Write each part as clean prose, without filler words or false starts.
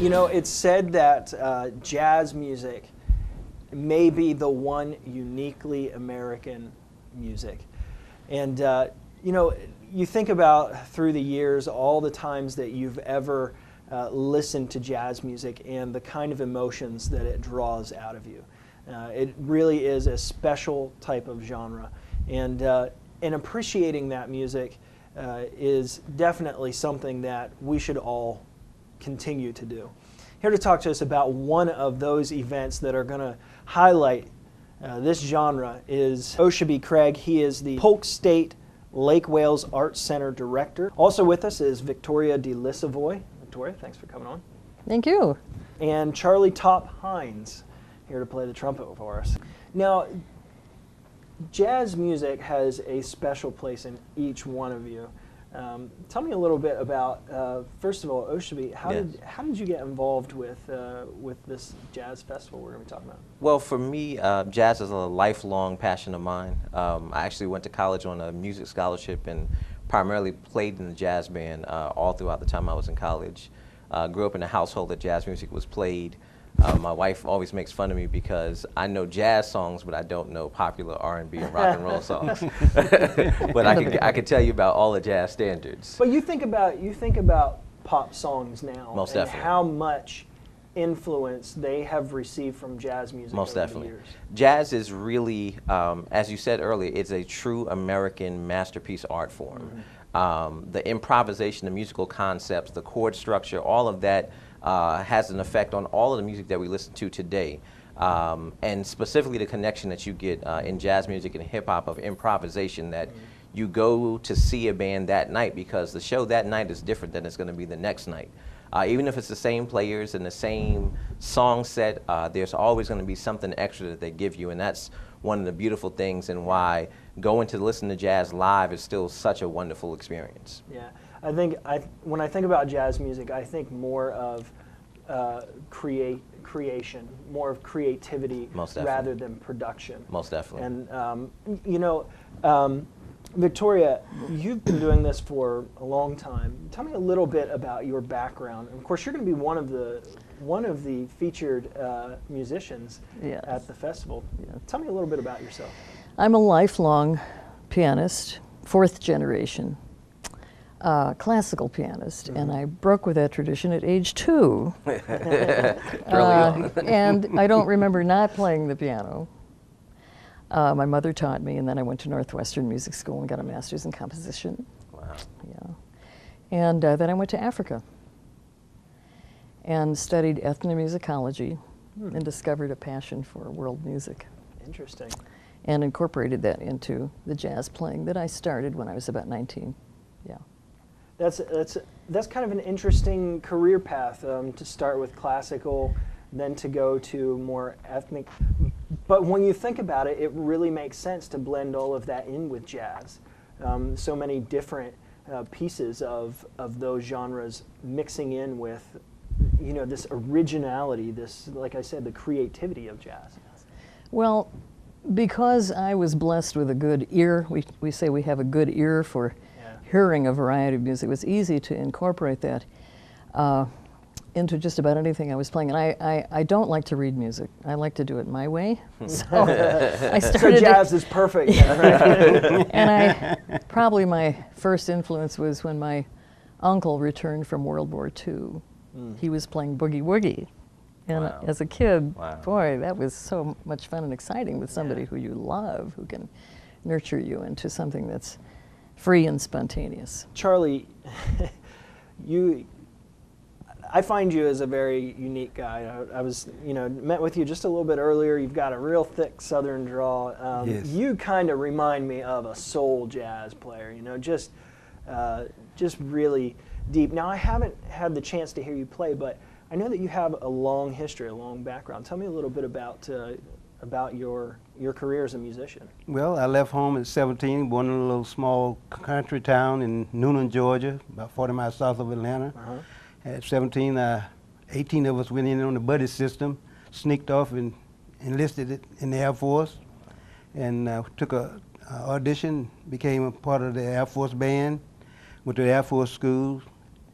You know, it's said that jazz music may be the one uniquely American music. And, you know, you think about through the years all the times that you've ever listened to jazz music and the kind of emotions that it draws out of you. It really is a special type of genre. And appreciating that music is definitely something that we should all continue to do. Here to talk to us about one of those events that are going to highlight this genre is Osubi Craig. He is the Polk State Lake Wales Arts Center Director. Also with us is Victoria de Lissavoy. Victoria, thanks for coming on. Thank you. And Charlie Topp Hines, here to play the trumpet for us. Now, jazz music has a special place in each one of you. Tell me a little bit about, first of all, Osubi. How did you get involved with this jazz festival we're going to be talking about? Well, for me, jazz is a lifelong passion of mine. I actually went to college on a music scholarship and primarily played in the jazz band all throughout the time I was in college. Grew up in a household that jazz music was played. My wife always makes fun of me because I know jazz songs, but I don't know popular R&B and rock and roll songs. But I could tell you about all the jazz standards. But you think about pop songs now. Most and definitely. How much influence they have received from jazz music Most over definitely. the years. Jazz is really, as you said earlier, it's a true American masterpiece art form. Mm-hmm. The improvisation, the musical concepts, the chord structure, all of that has an effect on all of the music that we listen to today. And specifically the connection that you get in jazz music and hip hop of improvisation that you go to see a band that night because the show that night is different than it's going to be the next night. Even if it's the same players and the same song set, there's always going to be something extra that they give you, and that's one of the beautiful things and why going to listen to jazz live is still such a wonderful experience. Yeah, I think when I think about jazz music, I think more of creation, more of creativity rather than production. Most definitely. And you know, Victoria, you've been doing this for a long time. Tell me a little bit about your background. Of course, you're going to be one of the featured musicians at the festival. Yeah. Tell me a little bit about yourself. I'm a lifelong pianist, fourth generation, classical pianist, and I broke with that tradition at age 2. And I don't remember not playing the piano. My mother taught me, and then I went to Northwestern Music School and got a master's in composition. Wow. Yeah. And then I went to Africa and studied ethnomusicology and discovered a passion for world music. Interesting. And incorporated that into the jazz playing that I started when I was about 19. Yeah. That's kind of an interesting career path, to start with classical, then to go to more ethnic. But when you think about it, it really makes sense to blend all of that in with jazz. So many different pieces of those genres mixing in with, you know, this originality, this, like I said, the creativity of jazz. Well, because I was blessed with a good ear, we say we have a good ear for hearing a variety of music. It was easy to incorporate that into just about anything I was playing. And I don't like to read music. I like to do it my way. So I started. So jazz is perfect. Right? And probably my first influence was when my uncle returned from World War II. He was playing boogie woogie. And as a kid, boy, that was so much fun and exciting with somebody who you love, who can nurture you into something that's free and spontaneous. Charlie, I find you as a very unique guy. I was, met with you just a little bit earlier. You've got a real thick Southern draw. Yes. You kind of remind me of a soul jazz player. Just really deep. Now, I haven't had the chance to hear you play, but I know that you have a long history, a long background. Tell me a little bit about your career as a musician. Well, I left home at 17, born in a little small country town in Noonan, Georgia, about 40 miles south of Atlanta. At 17, 18 of us went in on the buddy system, sneaked off and enlisted in the Air Force, and took a audition, became a part of the Air Force band, went to the Air Force school,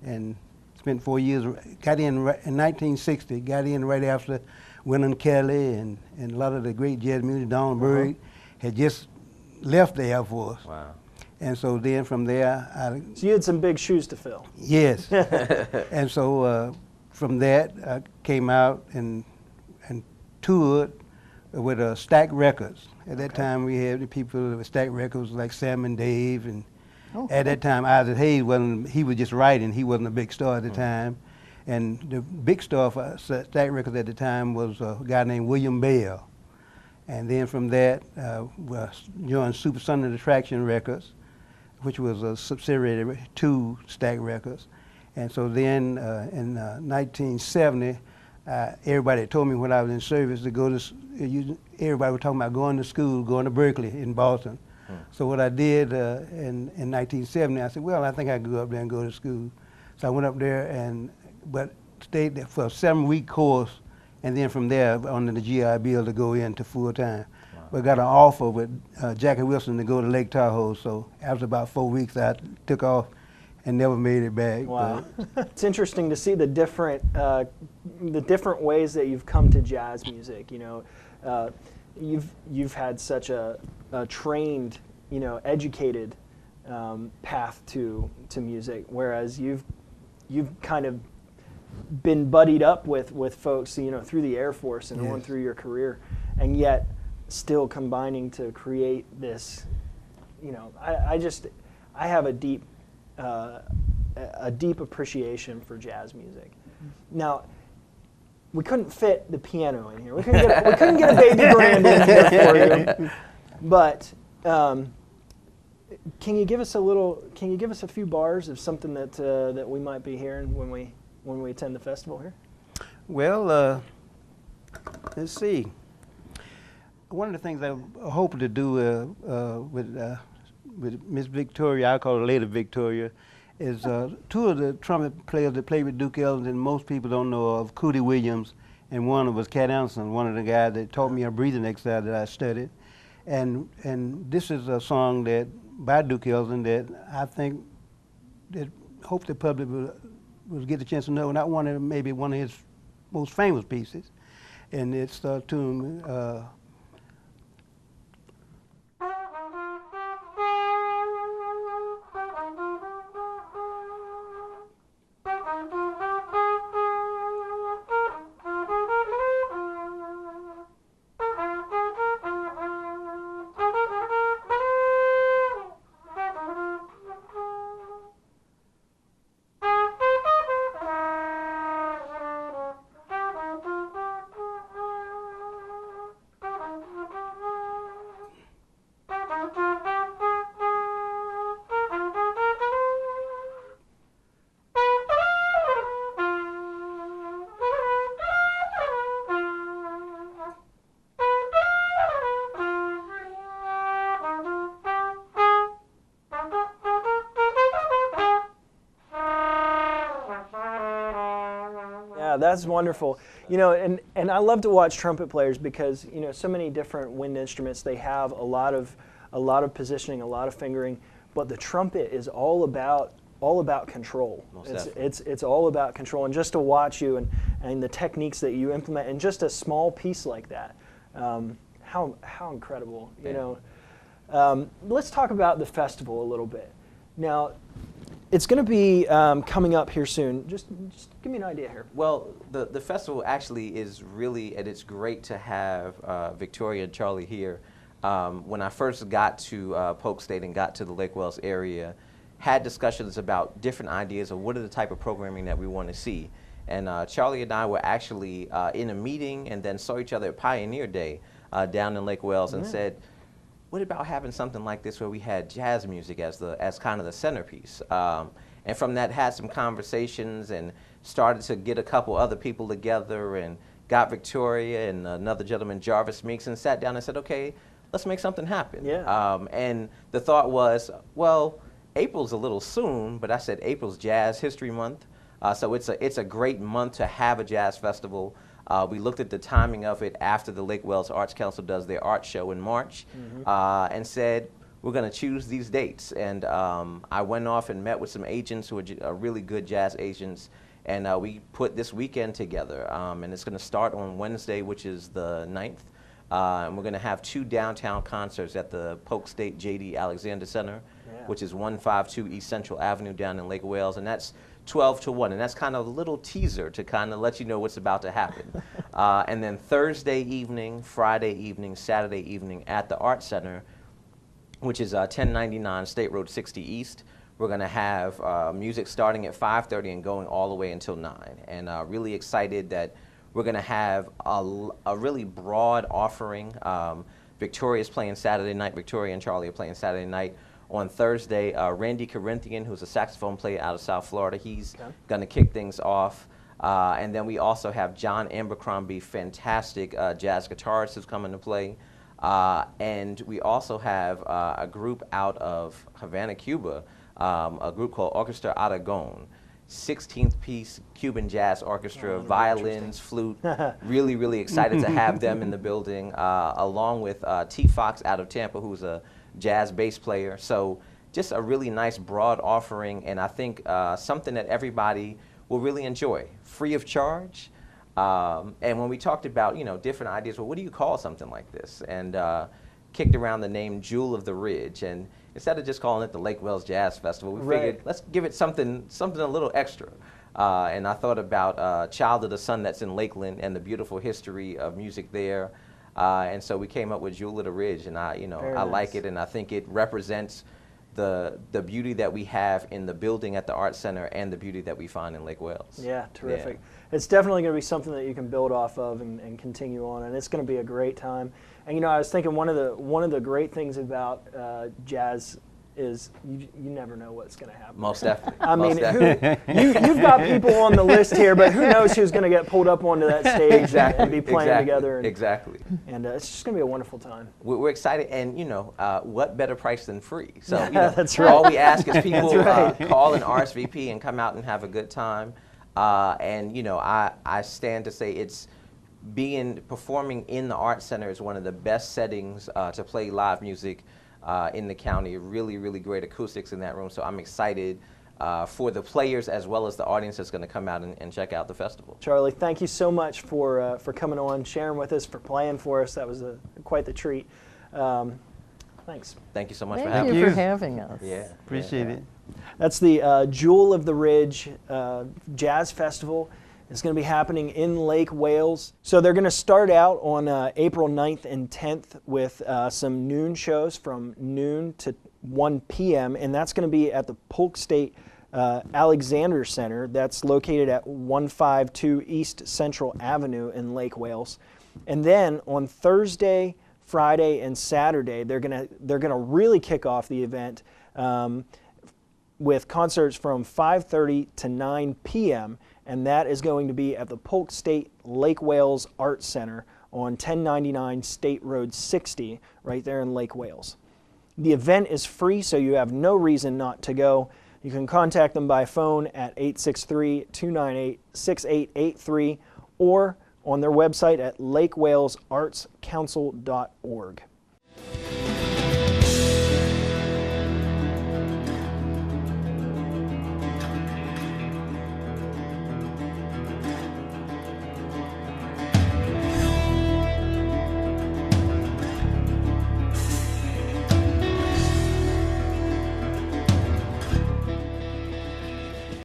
and spent 4 years, got in in 1960, got in right after Wyndham Kelly and a lot of the great jazz music. Don Berg had just left the Air Force. Wow. And so then from there, So you had some big shoes to fill. yes. And so from that, I came out and toured with Stack Records. At that time, we had the people with Stack Records like Sam and Dave, and at that time, Isaac Hayes he was just writing. He wasn't a big star at the time. And the big star for Stack Records at the time was a guy named William Bell. And then from that, we joined Supersonic Attraction Records, which was a subsidiary to Stack Records. And so then in 1970, everybody told me when I was in service to go to, everybody was talking about going to school, going to Berkeley in Boston. So what I did in 1970, I said, well, I think I could go up there and go to school. So I went up there but stayed there for a 7-week course, and then from there on the GI Bill to go into full-time. Wow. But got an offer with Jackie Wilson to go to Lake Tahoe, so after about 4 weeks I took off and never made it back. Wow. It's interesting to see the different ways that you've come to jazz music. You know, you've had such a trained, you know, educated path to music, whereas you've kind of been buddied up with folks, you know, through the Air Force and on through your career, and yet still combining to create this. You know, I have a deep appreciation for jazz music. Now, we couldn't fit the piano in here. We couldn't get a baby grand in here for you. But can you give us a few bars of something that we might be hearing when we attend the festival here? Well, let's see. One of the things I hope to do with Miss Victoria, I call her Lady Victoria, is two of the trumpet players that played with Duke Ellington most people don't know of, Cootie Williams, and one was Cat Anderson, one of the guys that taught me a breathing exercise that I studied. And this is a song that by Duke Ellington that I think that hope the public will get the chance to know, not maybe one of his most famous pieces. And it's the tune That's wonderful. You know, and I love to watch trumpet players because, you know, so many different wind instruments, they have a lot of positioning, a lot of fingering, but the trumpet is all about control. It's all about control, and just to watch you and the techniques that you implement in just a small piece like that, how incredible. You know, let's talk about the festival a little bit. Now, it's going to be coming up here soon. Just give me an idea here. Well, the festival actually is really, and it's great to have Victoria and Charlie here. When I first got to Polk State and got to the Lake Wales area, had discussions about different ideas of what are the type of programming that we want to see. And Charlie and I were actually in a meeting and then saw each other at Pioneer Day down in Lake Wales and said, what about having something like this where we had jazz music as kind of the centerpiece? And from that had some conversations and started to get a couple other people together and got Victoria and another gentleman, Jarvis Meeks, and sat down and said, okay, let's make something happen. Yeah. And the thought was, well, April's a little soon, but I said April's Jazz History Month. So it's a great month to have a jazz festival. We looked at the timing of it after the Lake Wales Arts Council does their art show in March, and said, we're going to choose these dates. And I went off and met with some agents who are really good jazz agents And we put this weekend together, and it's going to start on Wednesday, which is the 9th. And we're going to have 2 downtown concerts at the Polk State J.D. Alexander Center, which is 152 East Central Avenue down in Lake Wales, and that's 12 to 1, and that's kind of a little teaser to kind of let you know what's about to happen. And then Thursday evening, Friday evening, Saturday evening at the Art Center, which is 1099 State Road 60 East. We're going to have music starting at 5:30 and going all the way until 9. And really excited that we're going to have a really broad offering. Victoria's playing Saturday night. Victoria and Charlie are playing Saturday night. On Thursday, Randy Corinthian, who's a saxophone player out of South Florida, he's going to kick things off. And then we also have John Abercrombie, fantastic jazz guitarist, who's coming to play. And we also have a group out of Havana, Cuba, a group called Orchestra Aragon. 16th piece Cuban jazz orchestra, violins, flute. Really, really excited to have them in the building, along with T. Fox out of Tampa, who's a jazz bass player. So just a really nice broad offering, and I think something that everybody will really enjoy, free of charge. And when we talked about, you know, different ideas, well, what do you call something like this? And kicked around the name Jewel of the Ridge, and instead of just calling it the Lake Wales Jazz Festival, we figured let's give it something a little extra. And I thought about Child of the Sun that's in Lakeland and the beautiful history of music there. And so we came up with Jewel of the Ridge, and I like it, and I think it represents the beauty that we have in the building at the Art Center and the beauty that we find in Lake Wales. Yeah, terrific. Yeah. It's definitely going to be something that you can build off of and continue on, and it's going to be a great time. And you know, I was thinking one of the great things about jazz is you never know what's going to happen. Most definitely. I mean, you've got people on the list here, but who knows who's going to get pulled up onto that stage and be playing together. And, And it's just going to be a wonderful time. We're excited, and you know, what better price than free? So you know, that's right. All we ask is people call an RSVP and come out and have a good time. And you know, I stand to say performing in the Art Center is one of the best settings to play live music in the county. Really, really great acoustics in that room. So I'm excited for the players as well as the audience that's going to come out and check out the festival. Charlie, thank you so much for coming on, sharing with us, for playing for us. That was quite the treat. Thanks. Thank you so much for having us. Yeah, appreciate it. That's the Jewel of the Ridge Jazz Festival. It's going to be happening in Lake Wales. So they're going to start out on April 9th and 10th with some noon shows from noon to 1 p.m. And that's going to be at the Polk State Alexander Center. That's located at 152 East Central Avenue in Lake Wales. And then on Thursday, Friday, and Saturday, they're gonna really kick off the event with concerts from 5:30 to 9 p.m. and that is going to be at the Polk State Lake Wales Art Center on 1099 State Road 60, right there in Lake Wales. The event is free, so you have no reason not to go. You can contact them by phone at 863-298-6883 or on their website at lakewalesartscouncil.org.